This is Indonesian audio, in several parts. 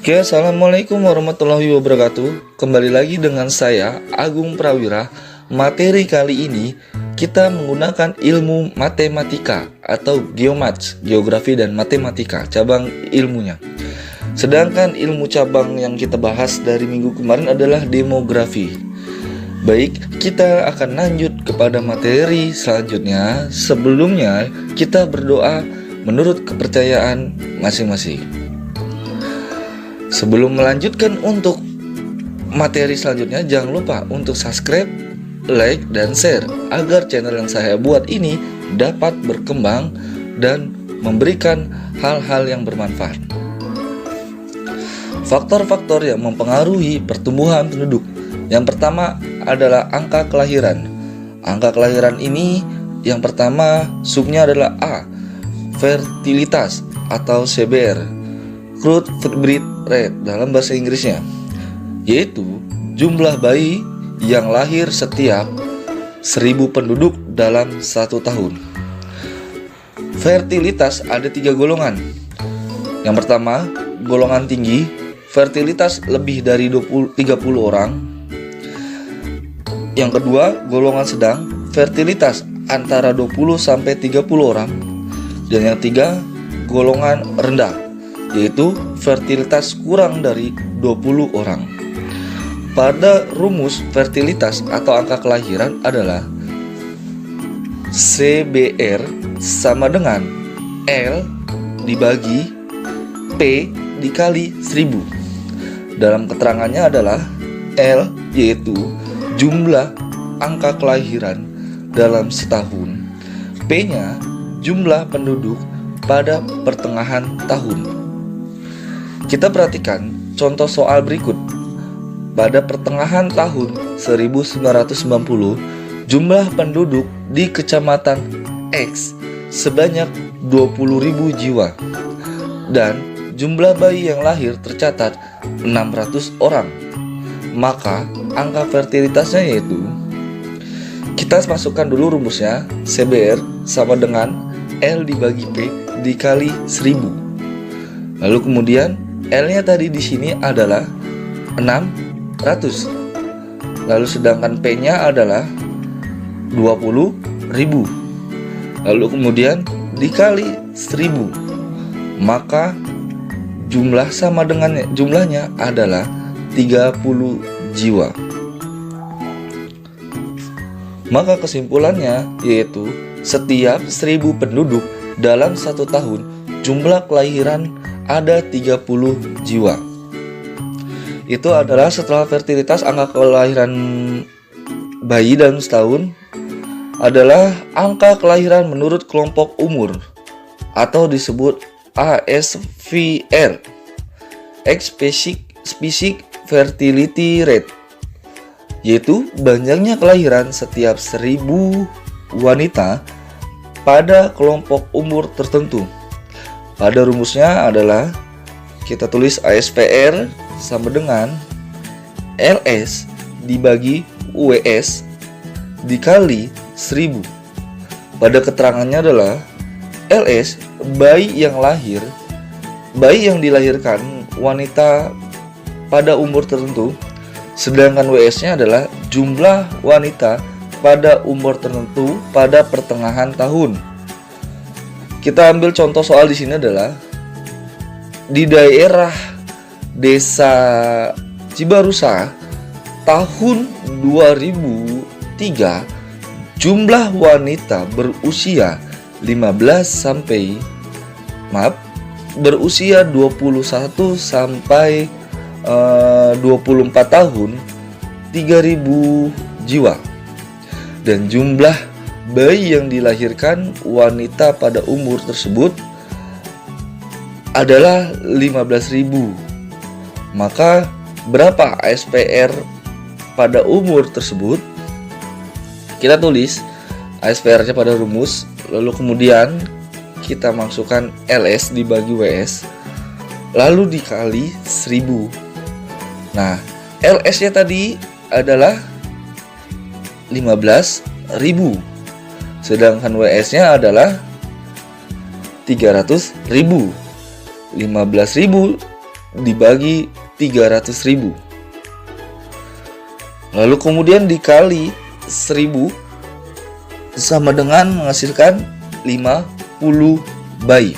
Oke, assalamualaikum warahmatullahi wabarakatuh. Kembali lagi dengan saya, Agung Prawira. Materi kali ini kita menggunakan ilmu matematika atau geomats, geografi dan matematika, cabang ilmunya. Sedangkan ilmu cabang yang kita bahas dari minggu kemarin adalah demografi. Baik, kita akan lanjut kepada materi selanjutnya. Sebelumnya, kita berdoa menurut kepercayaan masing-masing. Sebelum melanjutkan untuk materi selanjutnya, jangan lupa untuk subscribe, like, dan share agar channel yang saya buat ini dapat berkembang dan memberikan hal-hal yang bermanfaat. Faktor-faktor yang mempengaruhi pertumbuhan penduduk. Yang pertama adalah angka kelahiran. Angka kelahiran ini yang pertama subnya adalah A, fertilitas atau CBR, growth birth rate dalam bahasa Inggrisnya, yaitu jumlah bayi yang lahir setiap 1000 penduduk dalam 1 tahun. Fertilitas ada 3 golongan. Yang pertama, golongan tinggi, fertilitas lebih dari 30 orang. Yang kedua, golongan sedang, fertilitas antara 20 sampai 30 orang. Dan yang ketiga, golongan rendah, yaitu fertilitas kurang dari 20 orang. Pada rumus fertilitas atau angka kelahiran adalah CBR sama dengan L dibagi P dikali 1000. Dalam keterangannya adalah L yaitu jumlah angka kelahiran dalam setahun, P-nya jumlah penduduk pada pertengahan tahun. Kita perhatikan contoh soal berikut. Pada pertengahan tahun 1990, jumlah penduduk di kecamatan X sebanyak 20.000 jiwa dan jumlah bayi yang lahir tercatat 600 orang. Maka angka fertilitasnya yaitu, kita masukkan dulu rumusnya, CBR sama dengan L dibagi P dikali 1000. Lalu kemudian L-nya tadi di sini adalah 600. Lalu sedangkan P-nya adalah 20.000. Lalu kemudian dikali 1000. Maka jumlahnya adalah 30 jiwa. Maka kesimpulannya yaitu setiap 1000 penduduk dalam 1 tahun jumlah kelahiran ada 30 jiwa. Itu adalah setelah fertilitas. Angka kelahiran bayi dalam setahun adalah angka kelahiran menurut kelompok umur atau disebut ASVR, Specific Fertility Rate, yaitu banyaknya kelahiran setiap 1000 wanita pada kelompok umur tertentu. Pada rumusnya adalah kita tulis ASVR sama dengan LS dibagi WS dikali 1000. Pada keterangannya adalah LS bayi yang dilahirkan wanita pada umur tertentu, sedangkan WS-nya adalah jumlah wanita pada umur tertentu pada pertengahan tahun. Kita ambil contoh soal di sini adalah di daerah Desa Cibarusa tahun 2003 jumlah wanita berusia 21 sampai 24 tahun 3000 jiwa, dan jumlah bayi yang dilahirkan wanita pada umur tersebut adalah 15.000. Maka berapa ASPR pada umur tersebut? Kita tulis ASPR-nya pada rumus, lalu kemudian kita masukkan LS dibagi WS, lalu dikali 1000. Nah, LS-nya tadi adalah 15.000. Sedangkan WS-nya adalah 300.000. 15.000 dibagi 300.000. Lalu kemudian dikali 1000 sama dengan menghasilkan 50 bayi.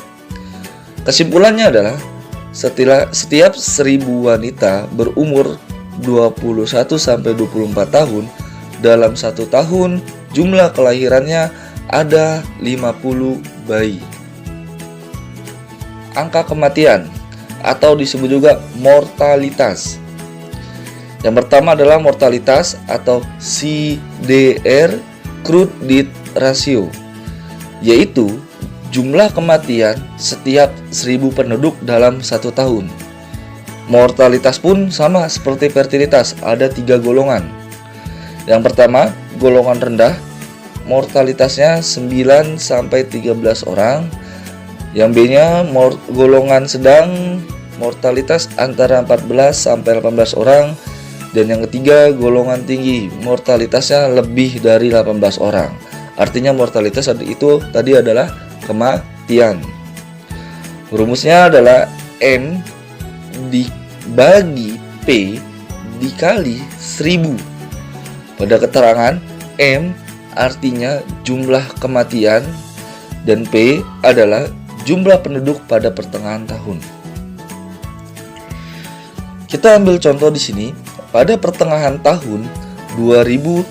Kesimpulannya adalah setiap 1000 wanita berumur 21-24 tahun, dalam 1 tahun jumlah kelahirannya ada 50 bayi. Angka kematian atau disebut juga mortalitas. Yang pertama adalah mortalitas atau CDR, crude death ratio, yaitu jumlah kematian setiap 1000 penduduk dalam 1 tahun. Mortalitas pun sama seperti fertilitas, ada 3 golongan. Yang pertama, golongan rendah, mortalitasnya 9-13 orang. Yang B-nya golongan sedang, mortalitas antara 14-18 orang. Dan yang ketiga, golongan tinggi, mortalitasnya lebih dari 18 orang. Artinya mortalitas itu tadi adalah kematian. Rumusnya adalah M dibagi P dikali 1000. Pada keterangan, M artinya jumlah kematian dan P adalah jumlah penduduk pada pertengahan tahun. Kita ambil contoh di sini. Pada pertengahan tahun 2010,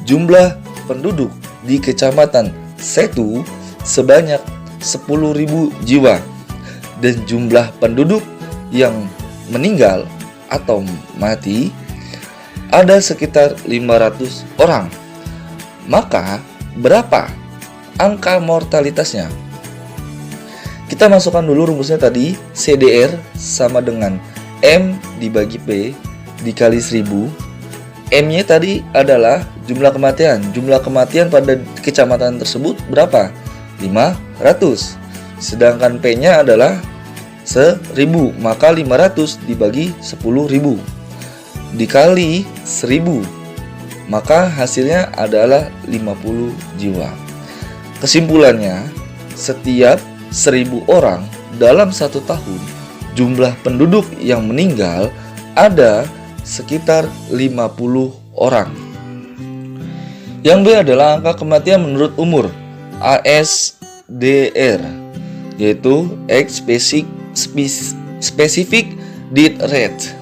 jumlah penduduk di Kecamatan Setu sebanyak 10.000 jiwa dan jumlah penduduk yang meninggal atau mati ada sekitar 500 orang. Maka berapa angka mortalitasnya? Kita masukkan dulu rumusnya tadi, CDR sama dengan M dibagi P dikali 1000. M-nya tadi adalah jumlah kematian. Jumlah kematian pada kecamatan tersebut berapa? 500. Sedangkan P-nya adalah 1000. Maka 500 dibagi 10.000 dikali 1000. Maka hasilnya adalah 50 jiwa. Kesimpulannya, setiap 1000 orang dalam 1 tahun, jumlah penduduk yang meninggal ada sekitar 50 orang. Yang B adalah angka kematian menurut umur, ASDR, yaitu specific death rate,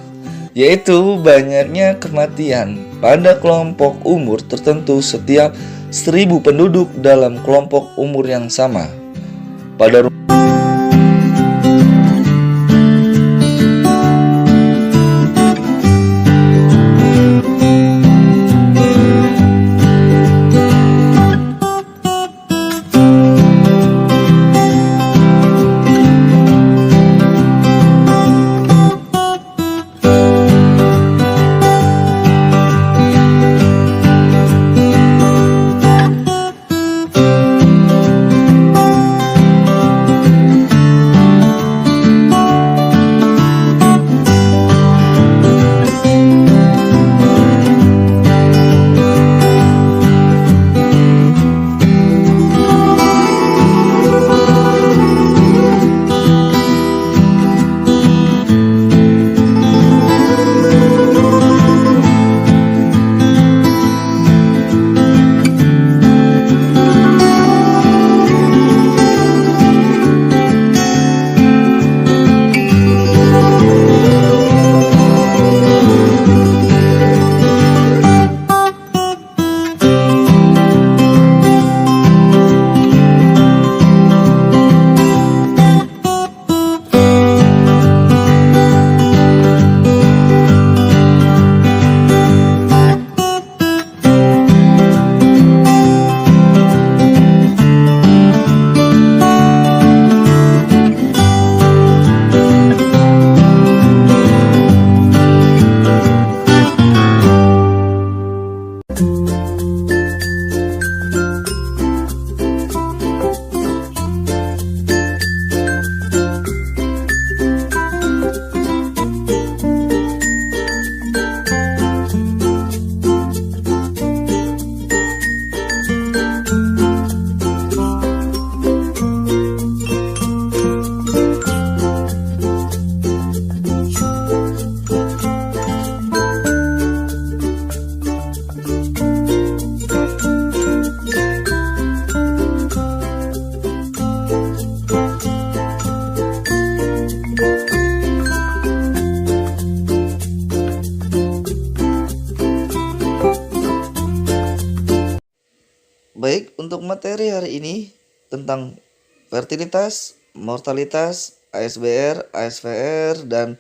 yaitu banyaknya kematian pada kelompok umur tertentu setiap 1000 penduduk dalam kelompok umur yang sama. Pada Baik, untuk materi hari ini tentang fertilitas, mortalitas, ASBR, ASVR, dan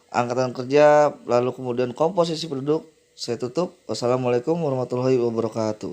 angkatan kerja, lalu kemudian komposisi penduduk, saya tutup. Wassalamualaikum warahmatullahi wabarakatuh.